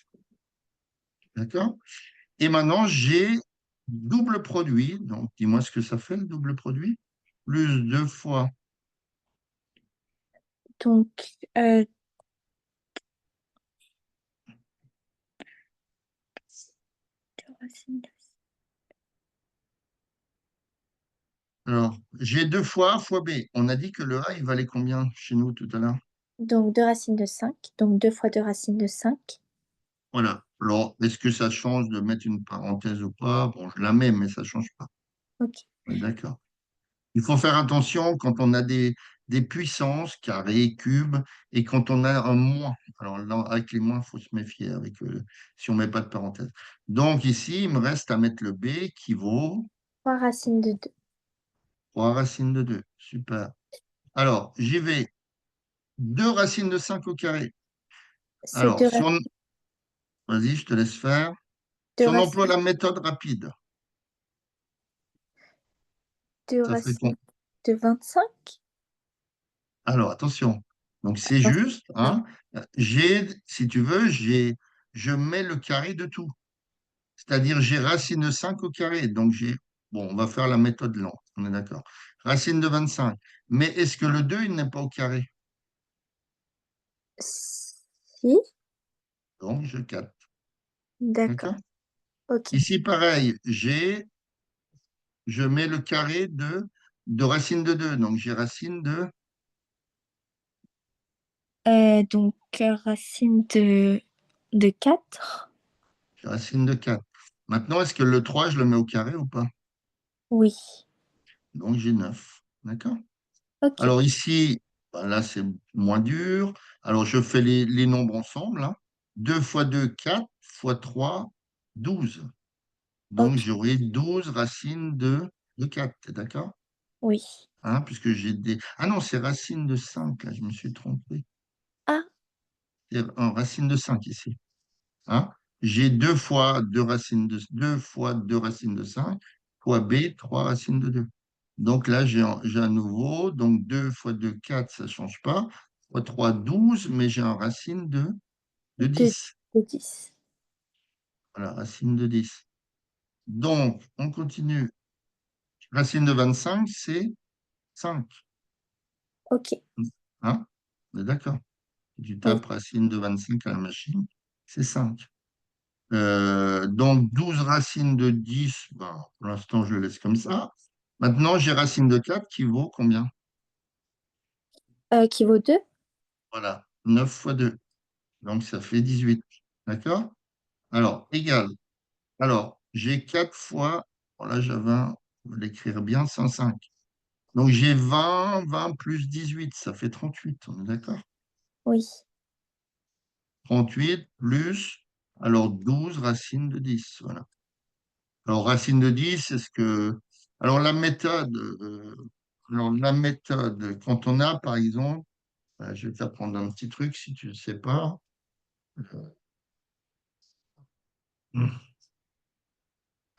D'accord? Et maintenant, j'ai double produit. Donc, dis-moi ce que ça fait, le double produit. Plus 2 fois. Donc, euh, 2 racines de... Alors, j'ai 2 fois A fois B. On a dit que le A, il valait combien chez nous tout à l'heure? Donc, 2 racines de 5. Donc, 2 fois 2 racines de 5. Voilà. Alors, est-ce que ça change de mettre une parenthèse ou pas? Bon, je la mets, mais ça ne change pas. Ok. On est d'accord. Il faut faire attention quand on a des puissances, carrés, cubes, et quand on a un moins. Alors là, avec les moins, il faut se méfier avec, si on ne met pas de parenthèse. Donc ici, il me reste à mettre le B qui vaut 3 racines de 2. 3 racines de 2. Super. Alors, j'y vais. 2 racines de 5 au carré. C'est Alors, vas-y, je te laisse faire. Si 2 on emploie racines, la méthode rapide, 2 ça fait racines con. de 25. Alors, attention. Donc, c'est Non, juste, non. hein, si tu veux, je mets le carré de tout. C'est-à-dire, j'ai racine de 5 au carré. Donc, bon, on va faire la méthode lente, on est d'accord. Racine de 25. Mais est-ce que le 2 il n'est pas au carré? Si. Donc, je capte. D'accord. D'accord? Ok. Ici, pareil, je mets le carré de racine de 2. Donc, j'ai racine Donc, racine de 4. racine de 4. Maintenant, est-ce que le 3 je le mets au carré ou pas? Oui. Donc, j'ai 9. D'accord? Ok. Alors ici, ben là, c'est moins dur. Alors, je fais les nombres ensemble, hein. 2 fois 2, 4, fois 3, 12. Donc, Ok. j'aurai 12 racines de 4. T'es d'accord? Oui. Hein, puisque j'ai des... Ah non, c'est racine de 5, là, je me suis trompé. Ah, C'est en racine de 5 ici. Hein? J'ai 2 fois 2 racines de 2 fois 2 racines de 5, fois B, 3 racines de 2. Donc là, j'ai à nouveau, donc 2 fois 2 4 ça ne change pas. Fois 3 12 mais j'ai un racine de De, 10. de 10. Voilà, racine de 10. Donc, on continue. Racine de 25 c'est 5. Ok. Hein? On est d'accord. Tu Oui. tapes racine de 25 à la machine, c'est 5. Donc, 12 racines de 10, ben, pour l'instant, je le laisse comme ça. Maintenant, j'ai racine de 4 qui vaut combien? Qui vaut 2. Voilà, 9 fois 2. Donc, ça fait 18. D'accord? Alors, égal. Alors, j'ai 4 fois, bon, là, j'avais on va l'écrire bien, 105. Donc, j'ai 20, 20 plus 18, ça fait 38. On est d'accord? Oui. 38 plus, alors 12 racines de 10. Voilà. Alors, racine de 10, c'est ce que. Alors, la méthode, quand on a, par exemple, je vais t'apprendre un petit truc si tu ne sais pas.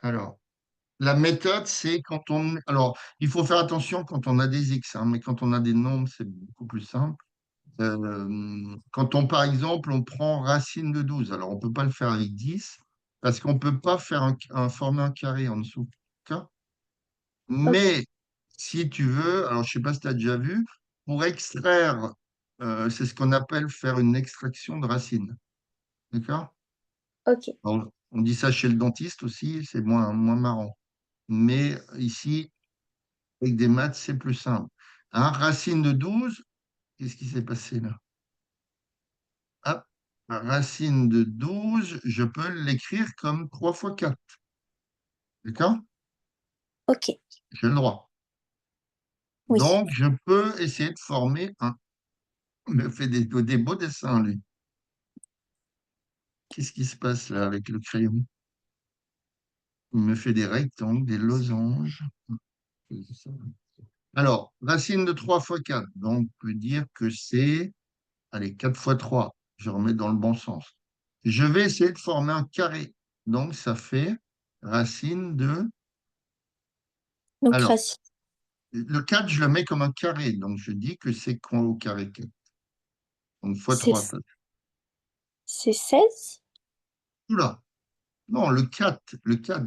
Alors, la méthode, c'est quand on. Alors, il faut faire attention quand on a des x, hein, mais quand on a des nombres, c'est beaucoup plus simple. Quand on, par exemple, on prend racine de 12, alors on ne peut pas le faire avec 10 parce qu'on ne peut pas faire former un carré en dessous. D'accord. Ok. Mais si tu veux, alors je ne sais pas si tu as déjà vu, pour extraire, c'est ce qu'on appelle faire une extraction de racine. D'accord? Ok. Alors, on dit ça chez le dentiste aussi, c'est moins marrant. Mais ici, avec des maths, c'est plus simple. Hein, racine de 12, qu'est-ce qui s'est passé là? Hop, racine de 12, je peux l'écrire comme 3 fois 4. D'accord? Ok. J'ai le droit. Oui. Donc, je peux essayer de former un. Il me fait des beaux dessins, lui. Qu'est-ce qui se passe là avec le crayon? Il me fait des rectangles, des losanges. Alors, racine de 3 fois 4. Donc, on peut dire que c'est, allez, 4 fois 3. Je remets dans le bon sens. Je vais essayer de former un carré. Donc, ça fait racine de. Donc, Alors, racine, le 4, je le mets comme un carré. Donc, je dis que c'est quoi au carré 4? Donc, fois c'est 3. c'est 16. Oula, non, le quatre,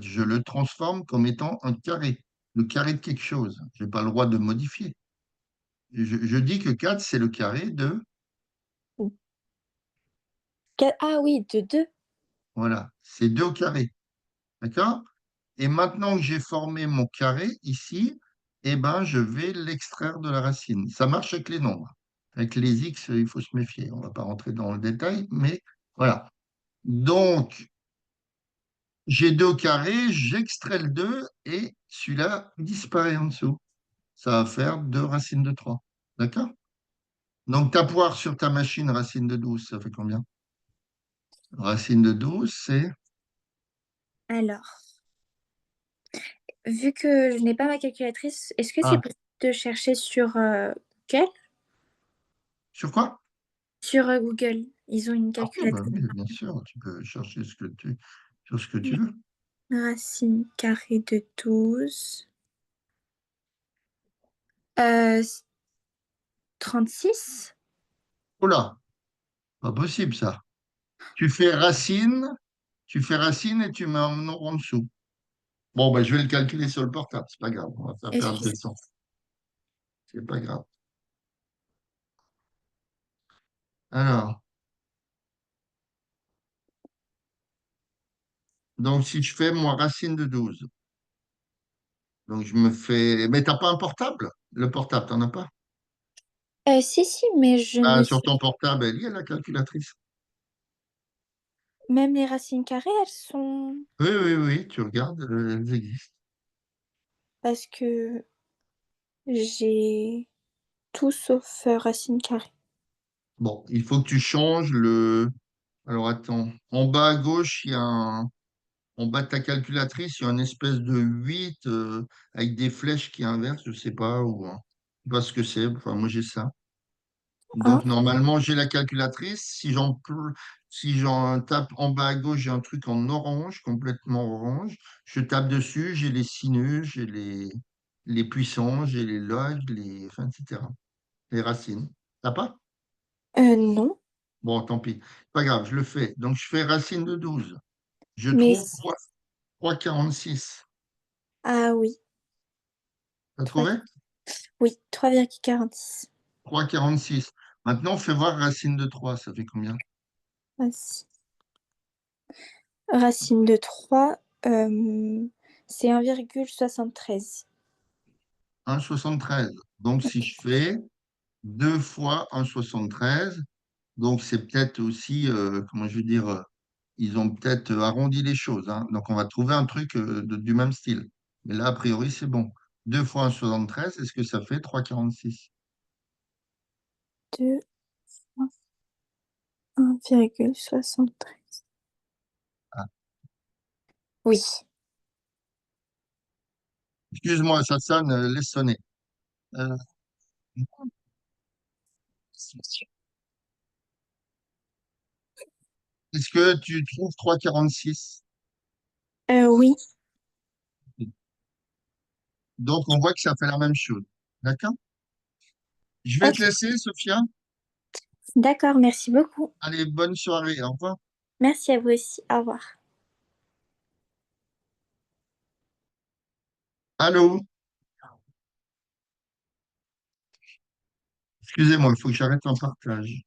je le transforme comme étant un carré. Le carré de quelque chose. Je n'ai pas le droit de modifier. Je dis que 4 c'est le carré de. Ah oui, de 2. Voilà, c'est 2 au carré. D'accord? Et maintenant que j'ai formé mon carré ici, eh ben, je vais l'extraire de la racine. Ça marche avec les nombres. Avec les x, il faut se méfier. On ne va pas rentrer dans le détail, mais voilà. Donc, j'ai 2 au carré, j'extrais le 2 et celui-là disparaît en dessous. Ça va faire 2 racines de 3. D'accord? Donc, ta poire sur ta machine, racine de 12, ça fait combien? Racine de 12, c'est. Alors, vu que je n'ai pas ma calculatrice, est-ce que c'est Ah, possible de chercher sur Google? sur quoi? Sur Google, ils ont une Ah oui, bah calculatrice. oui, bien sûr, tu peux chercher sur ce que tu veux. Racine carrée de 12. Euh, 36. Oh là, pas possible ça. Tu fais racine et tu mets un nombre en dessous. Bon, bah, je vais le calculer sur le portable, c'est pas grave, on va pas perdre de Excusez. temps. C'est pas grave. Alors, donc si je fais moi racine de 12, donc je me fais. Mais t'as pas un portable? Le portable, t'en as pas? Si, si, mais je Ah, ne sur sais. ton portable, il y a la calculatrice. Même les racines carrées, elles sont. Oui, oui, oui, tu regardes, elles existent. Parce que j'ai tout sauf racine carrée. Bon, il faut que tu changes le. Alors attends, en bas à gauche, il y a en bas de ta calculatrice, il y a une espèce de 8 avec des flèches qui inversent, je sais pas, ou je sais pas ce que c'est. Enfin, moi j'ai ça. Hein? Donc normalement, j'ai la calculatrice. Si j'en tape en bas à gauche, j'ai un truc en orange, complètement orange. Je tape dessus, j'ai les sinus, j'ai les. les puissants, j'ai les logs, les, enfin, etc. Les racines. T'as pas? Non, Bon, tant pis. Pas grave, je le fais. Donc, je fais racine de 12. Je mais... trouve 3,46. Ah oui, T'as 3. trouvé? Oui, 3,46. 3,46. Maintenant, fais voir racine de 3. Ça fait combien? Racine de 3, c'est 1,73. 1,73. Donc, si je fais 2 fois 1,73, donc c'est peut-être aussi, comment je veux dire, ils ont peut-être arrondi les choses, hein. Donc, on va trouver un truc du même style. Mais là, a priori, c'est bon. 2 fois 1,73, est-ce que ça fait 3,46? 2, 1,73. Ah, Oui. excuse-moi, ça sonne, laisse sonner. Euh, est-ce que tu trouves 3,46? Oui. Donc, on voit que ça fait la même chose. D'accord? Je vais Ok. te laisser, Sophia. D'accord, merci beaucoup. Allez, bonne soirée. Au revoir. Merci à vous aussi. Au revoir. Allô? Excusez-moi, il faut que j'arrête un partage.